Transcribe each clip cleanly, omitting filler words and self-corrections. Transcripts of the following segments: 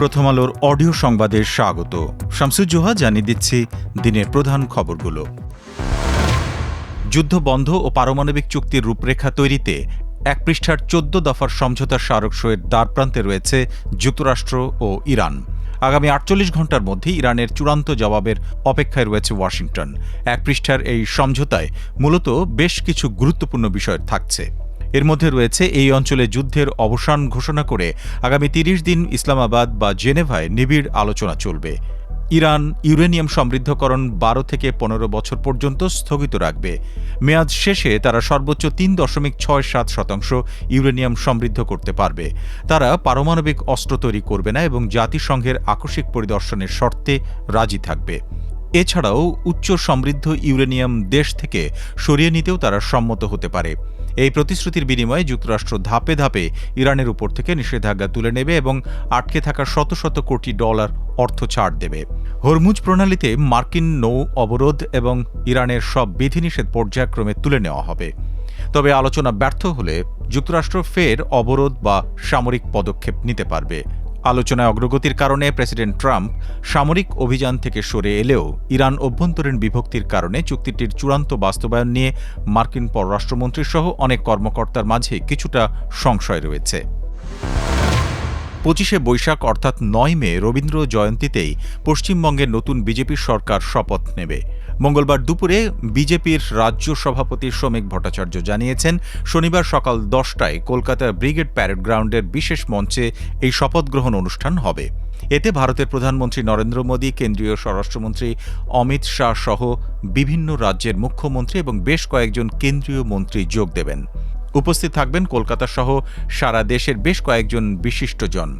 প্রথম আলোর অডিও সংবাদে স্বাগত। শামসুজ্জোহা জানিয়ে দিচ্ছি দিনের প্রধান খবরগুলো। যুদ্ধ বন্ধ ও পারমাণবিক চুক্তির রূপরেখা তৈরিতে ১ পৃষ্ঠার ১৪ দফার সমঝোতার স্মারক সইয়ের দ্বারপ্রান্তে রয়েছে যুক্তরাষ্ট্র ও ইরান। আগামী ৪৮ ঘণ্টার মধ্যে ইরানের চূড়ান্ত জবাবের অপেক্ষায় রয়েছে ওয়াশিংটন। ১ পৃষ্ঠার এই সমঝোতায় মূলত বেশ কিছু গুরুত্বপূর্ণ বিষয় থাকছে। এর মধ্যে রয়েছে এই অঞ্চলে যুদ্ধের অবসান ঘোষণা করে আগামী ৩০ দিন ইসলামাবাদ বা জেনেভায় নিবিড় আলোচনা চলবে। ইরান ইউরেনিয়াম সমৃদ্ধকরণ ১২ থেকে ১৫ বছর পর্যন্ত স্থগিত রাখবে। মেয়াদ শেষে তারা সর্বোচ্চ ৩.৬৭% ইউরেনিয়াম সমৃদ্ধ করতে পারবে। তারা পারমাণবিক অস্ত্র তৈরি করবে না এবং জাতিসংঘের আকস্মিক পরিদর্শনের শর্তে রাজি থাকবে। এছাড়াও উচ্চ সমৃদ্ধ ইউরেনিয়াম দেশ থেকে সরিয়ে নিতেও তারা সম্মত হতে পারে। এই প্রতিশ্রুতির বিনিময়ে যুক্তরাষ্ট্র ধাপে ধাপে ইরানের উপর থেকে নিষেধাজ্ঞা তুলে নেবে এবং আটকে থাকা শত শত কোটি ডলার অর্থ ছাড় দেবে। হরমুজ প্রণালীতে মার্কিন নৌ অবরোধ এবং ইরানের সব বিধিনিষেধ পর্যায়ক্রমে তুলে নেওয়া হবে। তবে আলোচনা ব্যর্থ হলে যুক্তরাষ্ট্র ফের অবরোধ বা সামরিক পদক্ষেপ নিতে পারবে। আলোচনায় অগ্রগতির কারণে প্রেসিডেন্ট ট্রাম্প সামরিক অভিযান থেকে সরে এলেও ইরান অভ্যন্তরীণ বিভক্তির কারণে চুক্তিটির চূড়ান্ত বাস্তবায়ন নিয়ে মার্কিন পররাষ্ট্রমন্ত্রী সহ অনেক কর্মকর্তার মাঝে কিছুটা সংশয় রয়েছে। ২৫শে বৈশাখ অর্থাৎ ৯ মে রবীন্দ্র জয়ন্তীতেই পশ্চিমবঙ্গের নতুন বিজেপি সরকার শপথ নেবে। মঙ্গলবার দুপুরে বিজেপির রাজ্য সভাপতি শ্রমিক ভট্টাচার্য জানিয়েছেন, শনিবার সকাল ১০টায় কলকাতার ব্রিগেড প্যারেড গ্রাউন্ডের বিশেষ মঞ্চে এই শপথ গ্রহণ অনুষ্ঠান হবে। এতে ভারতের প্রধানমন্ত্রী নরেন্দ্র মোদী, কেন্দ্রীয় স্বরাষ্ট্রমন্ত্রী অমিত শাহ সহ বিভিন্ন রাজ্যের মুখ্যমন্ত্রী এবং বেশ কয়েকজন কেন্দ্রীয় মন্ত্রী যোগ দেবেন। উপস্থিত থাকবেন কলকাতা সহ সারা দেশের বেশ কয়েকজন বিশিষ্টজন।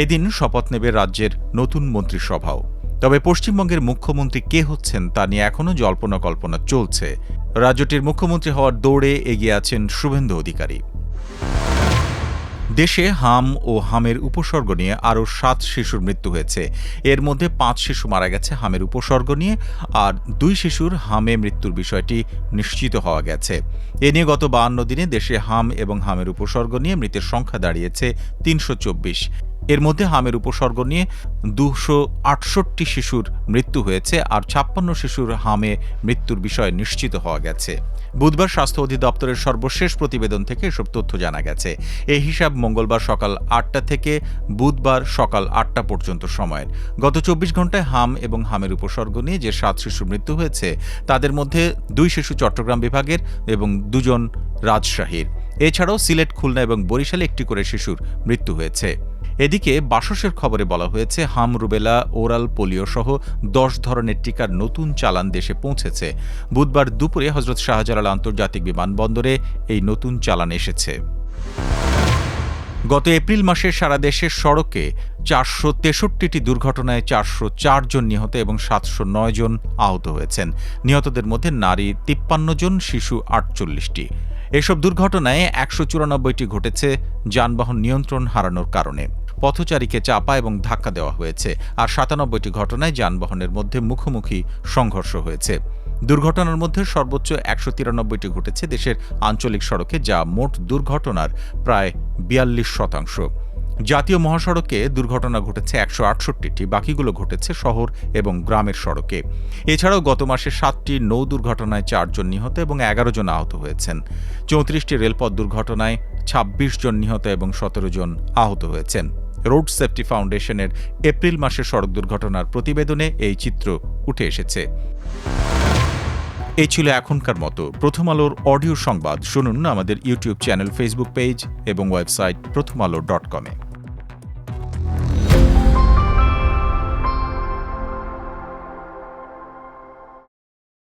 এদিন শপথ নেবে রাজ্যের নতুন মন্ত্রিসভাও। তবে পশ্চিমবঙ্গের মুখ্যমন্ত্রী কে হচ্ছেন তা নিয়ে এখনও জল্পনা কল্পনা চলছে। রাজ্যটির মুখ্যমন্ত্রী হওয়ার দৌড়ে এগিয়ে আছেন শুভেন্দু অধিকারী। দেশে হাম ও হামের উপসর্গ নিয়ে আরও ৭ শিশুর মৃত্যু হয়েছে। এর মধ্যে ৫ শিশু মারা গেছে হামের উপসর্গ নিয়ে, আর ২ শিশুর হামে মৃত্যুর বিষয়টি নিশ্চিত হওয়া গেছে। এ নিয়ে গত ৫২ দিনে দেশে হাম এবং হামের উপসর্গ নিয়ে মৃতের সংখ্যা দাঁড়িয়েছে ৩২৪। এর মধ্যে হামের উপসর্গ নিয়ে ২৬৮ শিশুর মৃত্যু হয়েছে, আর ৫৬ শিশুর হামে মৃত্যুর বিষয় নিশ্চিত হওয়া গেছে। বুধবার স্বাস্থ্য অধিদপ্তরের সর্বশেষ প্রতিবেদন থেকে এসব তথ্য জানা গেছে। এই হিসাব মঙ্গলবার সকাল ৮টা থেকে বুধবার সকাল ৮টা পর্যন্ত সময়ের। গত ২৪ ঘণ্টায় হাম এবং হামের উপসর্গ নিয়ে যে ৭ শিশুর মৃত্যু হয়েছে তাদের মধ্যে ২ শিশু চট্টগ্রাম বিভাগের এবং ২ জন রাজশাহীর। এছাড়াও সিলেট, খুলনা এবং বরিশালে একটি করে শিশুর মৃত্যু হয়েছে। এদিকে বাসসের খবরে বলা হয়েছে, হাম, রুবেলা, ওরাল পোলিও সহ ১০ ধরনের টিকার নতুন চালান দেশে পৌঁছেছে। বুধবার দুপুরে হজরত শাহজালাল আন্তর্জাতিক বিমানবন্দরে এই নতুন চালান এসেছে। গত এপ্রিল মাসে সারা দেশের সড়কে ৪৬৩টি দুর্ঘটনায় ৪০৪ জন নিহত এবং ৭০৯ জন আহত হয়েছেন। নিহতদের মধ্যে নারী ৫৩ জন, শিশু ৪৮টি। এসব দুর্ঘটনায় ১৯৪টি ঘটেছে যানবাহন নিয়ন্ত্রণ হারানোর কারণে। পথচারীকে চাপা এবং ধাক্কা দেওয়া হয়েছে, আর ৯৭টি ঘটনায় যানবাহনের মধ্যে মুখোমুখি সংঘর্ষ হয়েছে। দুর্ঘটনার মধ্যে সর্বোচ্চ ১৯৩টি ঘটেছে দেশের আঞ্চলিক সড়কে, যা মোট দুর্ঘটনার প্রায় ৪২%। জাতীয় মহাসড়কে দুর্ঘটনা ঘটেছে ১৬৮টি, বাকিগুলো ঘটেছে শহর এবং গ্রামের সড়কে। এছাড়াও গত মাসে ৭টি নৌ দুর্ঘটনায় ৪ জন নিহত এবং ১১ জন আহত হয়েছেন। ৩৪টি রেলপথ দুর্ঘটনায় ২৬ জন নিহত এবং ১৭ জন আহত হয়েছেন। রোড সেফটি ফাউন্ডেশনের এপ্রিল মাসের সড়ক দুর্ঘটনার প্রতিবেদনে এই চিত্র উঠে এসেছে। এই ছিল এখনকার মতো প্রথম আলোর অডিও সংবাদ। শুনুন আমাদের ইউটিউব চ্যানেল, ফেসবুক পেজ এবং ওয়েবসাইট prothomalo.com-এ।